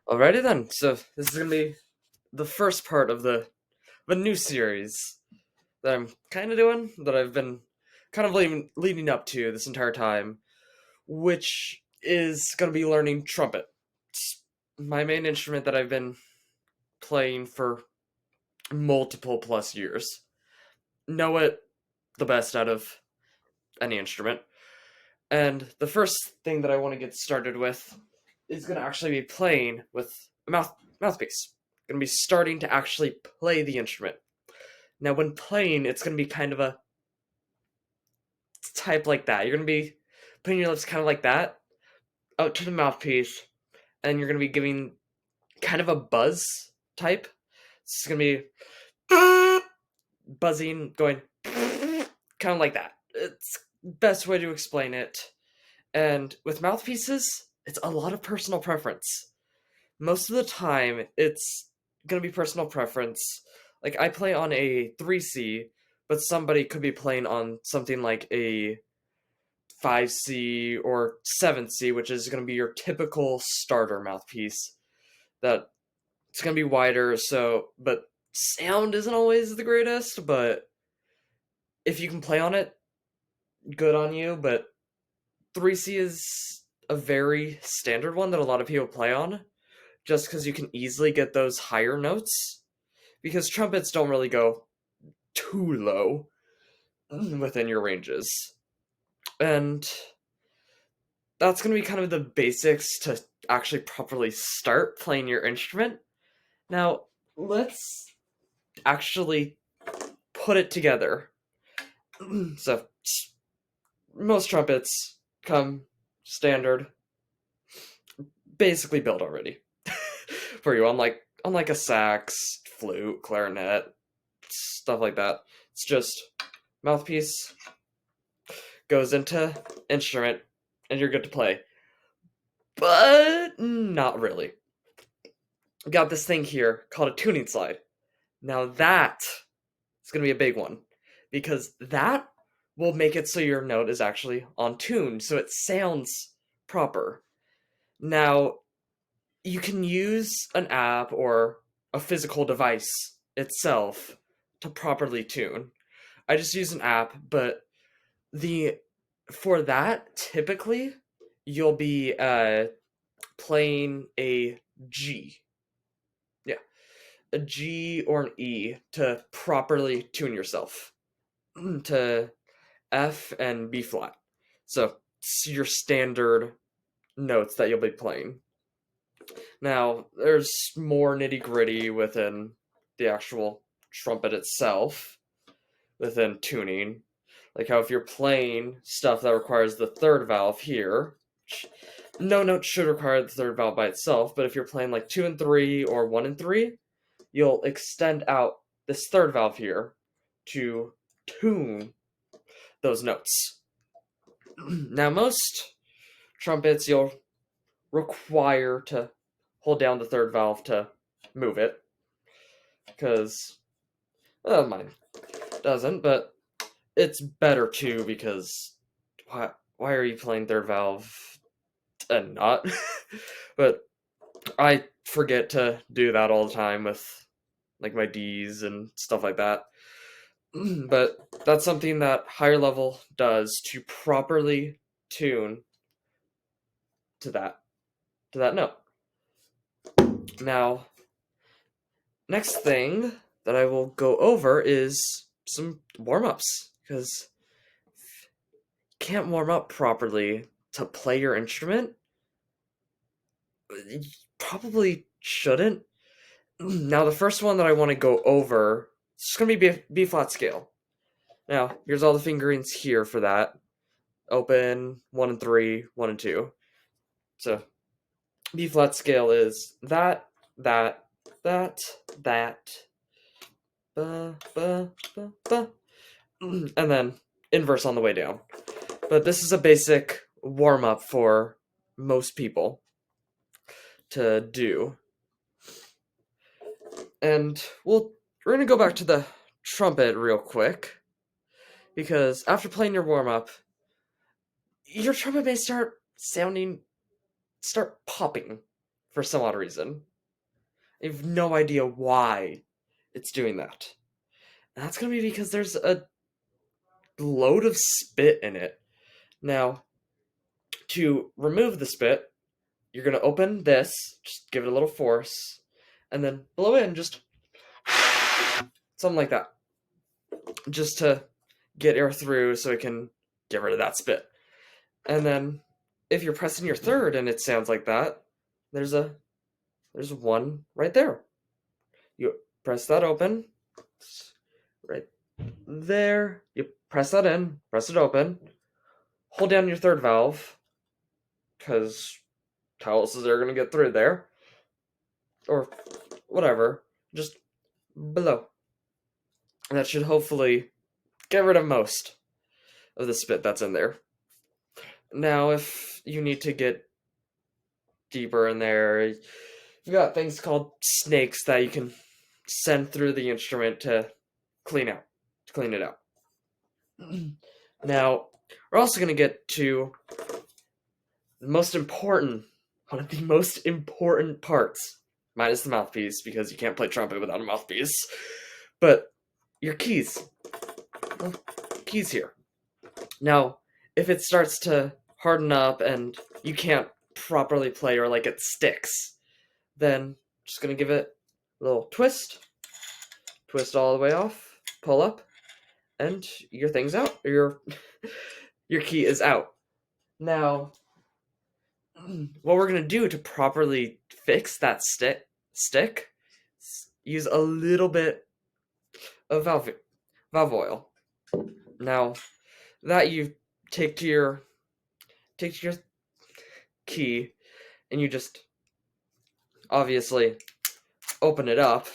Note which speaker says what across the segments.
Speaker 1: Alrighty then. So this is gonna be the first part of the new series that I'm kind of doing, that I've been kind of leading up to this entire time, which is gonna be learning trumpet. It's my main instrument that I've been playing for multiple plus years. Know it the best out of any instrument. And the first thing that I want to get started with is going to actually be playing with a mouthpiece. Going to be starting to actually play the instrument. Now, when playing, it's going to be kind of a type like that. You're going to be putting your lips kind of like that out to the mouthpiece, and you're going to be giving kind of a buzz type. It's going to be buzzing, going kind of like that. It's best way to explain it. And with mouthpieces, it's a lot of personal preference. Most of the time, it's gonna be personal preference. Like, I play on a 3C, but somebody could be playing on something like a 5C or 7C, which is gonna be your typical starter mouthpiece. That it's gonna be wider, so but sound isn't always the greatest, but if you can play on it, good on you, but 3C is a very standard one that a lot of people play on, just because you can easily get those higher notes, because trumpets don't really go too low within your ranges. And that's going to be kind of the basics to actually properly start playing your instrument. Now, let's actually put it together. So, most trumpets come standard, basically built already for you, unlike a sax, flute, clarinet, stuff like that. It's just mouthpiece goes into instrument and you're good to play. But not really. We got this thing here called a tuning slide. Now that is going to be a big one, because that will make it so your note is actually on tune, so it sounds proper. Now, you can use an app or a physical device itself to properly tune. I just use an app, but the for that, typically you'll be playing a G. Yeah, a G or an E to properly tune yourself to F and B flat. So it's your standard notes that you'll be playing. Now, there's more nitty gritty within the actual trumpet itself, within tuning. Like how if you're playing stuff that requires the third valve here, no note should require the third valve by itself, but if you're playing like 2 and 3 or 1 and 3, you'll extend out this third valve here to tune those notes. Now, most trumpets you'll require to hold down the third valve to move it, because mine doesn't, but it's better too, because why are you playing third valve and not? But I forget to do that all the time with like my D's and stuff like that. But that's something that higher level does to properly tune to that note. Now, next thing that I will go over is some warm-ups, because you can't warm up properly to play your instrument. You probably shouldn't. Now, the first one that I want to go over is going to be B flat scale. Now, here's all the fingerings here for that. Open, 1 and 3, 1 and 2. So, B flat scale is that, that, that, ba, ba, ba, ba, and then inverse on the way down. But this is a basic warm-up for most people to do. And we're going to go back to the trumpet real quick, because after playing your warm-up, your trumpet may start popping for some odd reason. I have no idea why it's doing that. And that's going to be because there's a load of spit in it. Now, to remove the spit, you're going to open this, just give it a little force, and then blow in just something like that. Just to get air through so it can get rid of that spit. And then if you're pressing your third and it sounds like that, there's one right there. You press that open, right there. You press that in, press it open, hold down your third valve, because how else is there going to get through there? Or whatever, just below. And that should hopefully get rid of most of the spit that's in there. Now, if you need to get deeper in there, you've got things called snakes that you can send through the instrument to clean it out. Now, we're also going to get to the most important, one of the most important parts, minus the mouthpiece, because you can't play trumpet without a mouthpiece, but your keys. Well, keys here. Now, if it starts to harden up and you can't properly play, or like it sticks, then just gonna give it a little twist all the way off, pull up, and your thing's out. Your key is out. Now, what we're gonna do to properly fix that stick, use a little bit of valve oil. Now, that you take to your key, and you just obviously open it up.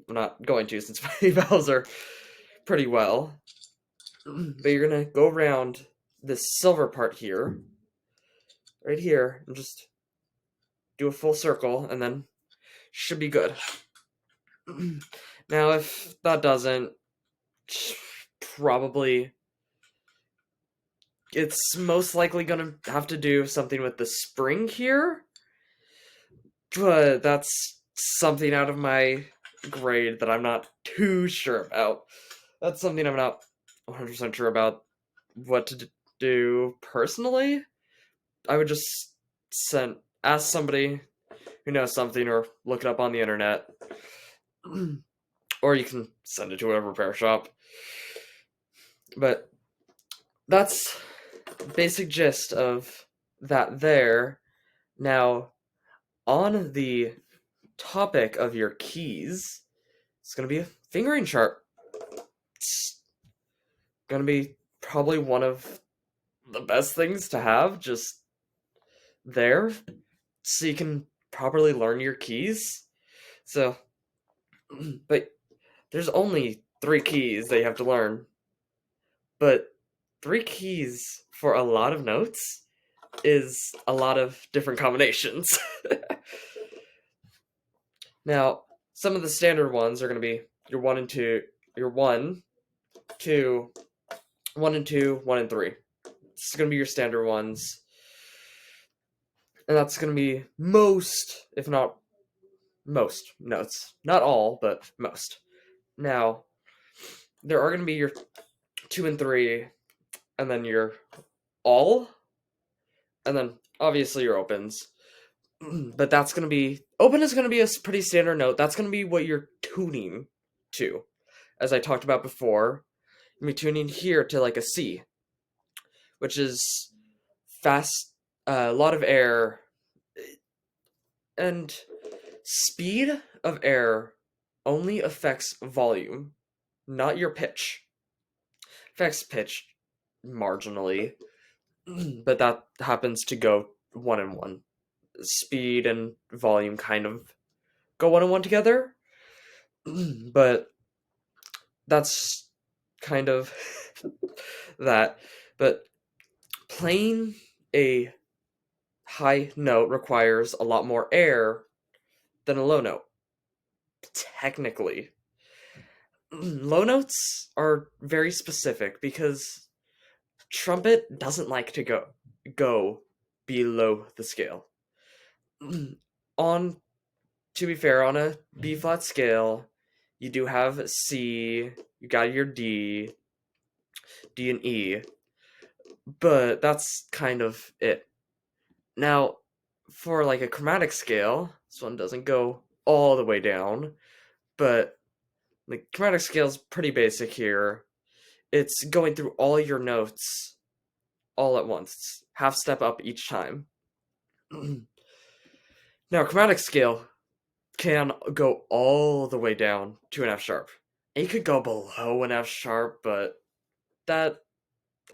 Speaker 1: I'm not going to, since my valves are pretty well. But you're gonna go around this silver part here, right here, and just do a full circle, and then should be good. Now, if that doesn't, probably it's most likely gonna have to do something with the spring here, but that's something out of my grade that I'm not too sure about. That's something I'm not 100% sure about what to do personally. I would just ask somebody who knows something, or look it up on the internet, or you can send it to a repair shop. But that's the basic gist of that there. Now, on the topic of your keys, it's going to be a fingering chart. It's going to be probably one of the best things to have just there, so you can properly learn your keys. So, but there's only 3 keys that you have to learn. But 3 keys for a lot of notes is a lot of different combinations. Now, some of the standard ones are going to be your 1 and 2, your 1, 2, 1 and 2, 1 and 3. This is going to be your standard ones. And that's going to be most, if not most, notes. Not all, but most. Now, there are going to be your 2 and 3, and then your all, and then obviously your opens. But that's going to be, open is going to be a pretty standard note. That's going to be what you're tuning to. As I talked about before, you're going to be tuning here to like a C, which is fast, a lot of air, and speed of air only affects volume, not your pitch. Affects pitch marginally, but that happens to go 1 and 1. Speed and volume kind of go 1 and 1 together, but that's kind of that. But playing a high note requires a lot more air than a low note. Technically, low notes are very specific because trumpet doesn't like to go below the scale. on to be fair, on a B flat scale, you do have C, you got your D, D and E, but that's kind of it. Now, for like a chromatic scale, this one doesn't go all the way down, but the chromatic scale is pretty basic here. It's going through all your notes all at once, half step up each time. Now, chromatic scale can go all the way down to an F sharp. It could go below an F sharp, but that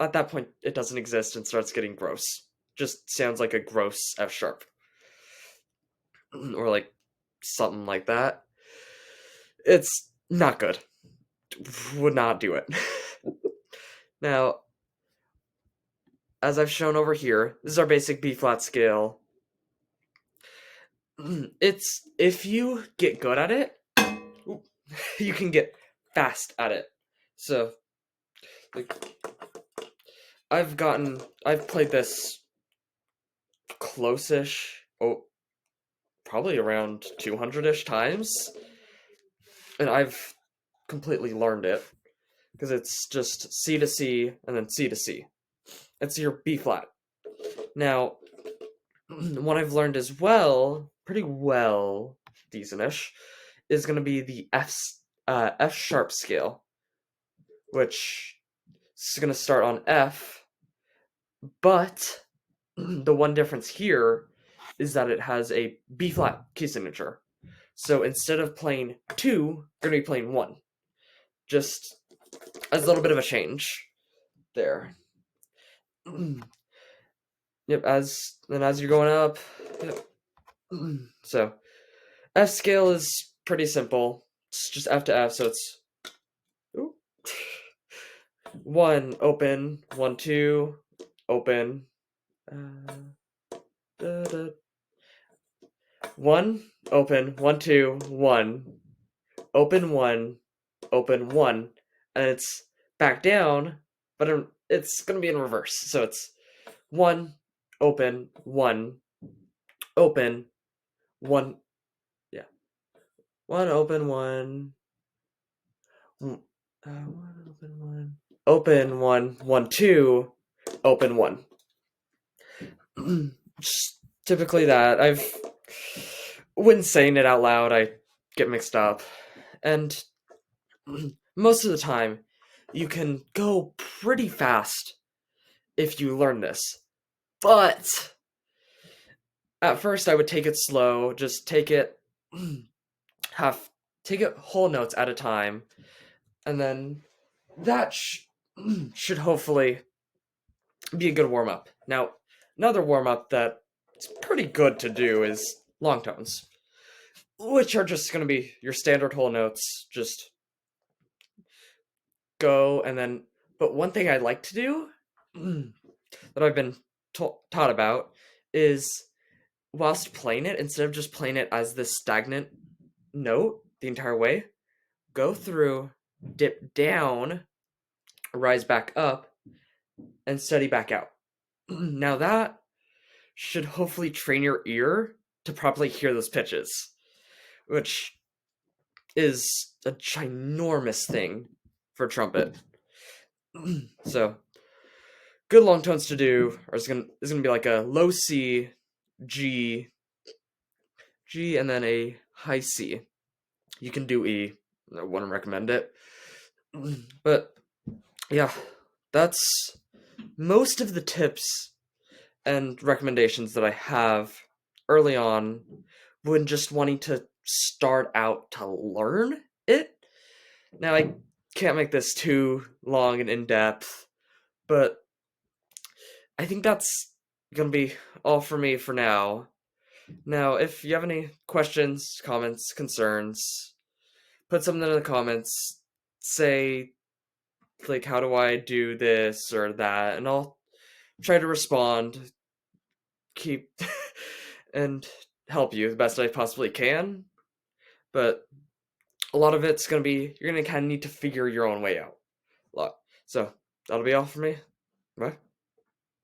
Speaker 1: at that point it doesn't exist and starts getting gross. Just sounds like a gross F sharp. Or like something like that. It's not good. Would not do it. Now, as I've shown over here, this is our basic B flat scale. It's if you get good at it, you can get fast at it. So, like, I've played this close-ish, probably around 200-ish times, and I've completely learned it, because it's just C to C, and then C to C. That's your B flat. Now, what I've learned as well, pretty well, decent-ish, is going to be the F sharp scale, which is going to start on F, but the one difference here is that it has a B flat key signature. So instead of playing 2, you're going to be playing 1. Just as a little bit of a change there. Yep, as you're going up. Yep. So F scale is pretty simple. It's just F to F, so it's 1 open, 1 2 open. 1 open, 1 2 1 open 1 open 1, and it's back down, but it's gonna be in reverse. So it's 1 open 1 open 1, yeah, 1 open 1 1 open 1 open 1 1 2 open 1. Just typically that. When saying it out loud, I get mixed up, and most of the time you can go pretty fast if you learn this, but at first I would take it slow. Just take it whole notes at a time, and then that should hopefully be a good warm-up. Now, another warm-up that's pretty good to do is long tones, which are just going to be your standard whole notes. Just go, and then, but one thing I like to do that I've been taught about is, whilst playing it, instead of just playing it as this stagnant note the entire way, go through, dip down, rise back up, and steady back out. Now that should hopefully train your ear to properly hear those pitches, which is a ginormous thing for trumpet. So, good long tones to do is gonna be like a low C, G, and then a high C. You can do E. I wouldn't recommend it. But yeah, that's most of the tips and recommendations that I have early on when just wanting to start out to learn it. Now, I can't make this too long and in-depth, but I think that's gonna be all for me for now. Now, if you have any questions, comments, concerns, put something in the comments. Say, like, how do I do this or that, and I'll try to respond, keep, and help you the best I possibly can. But a lot of it's going to be, you're going to kind of need to figure your own way out a lot. So, that'll be all for me. Bye.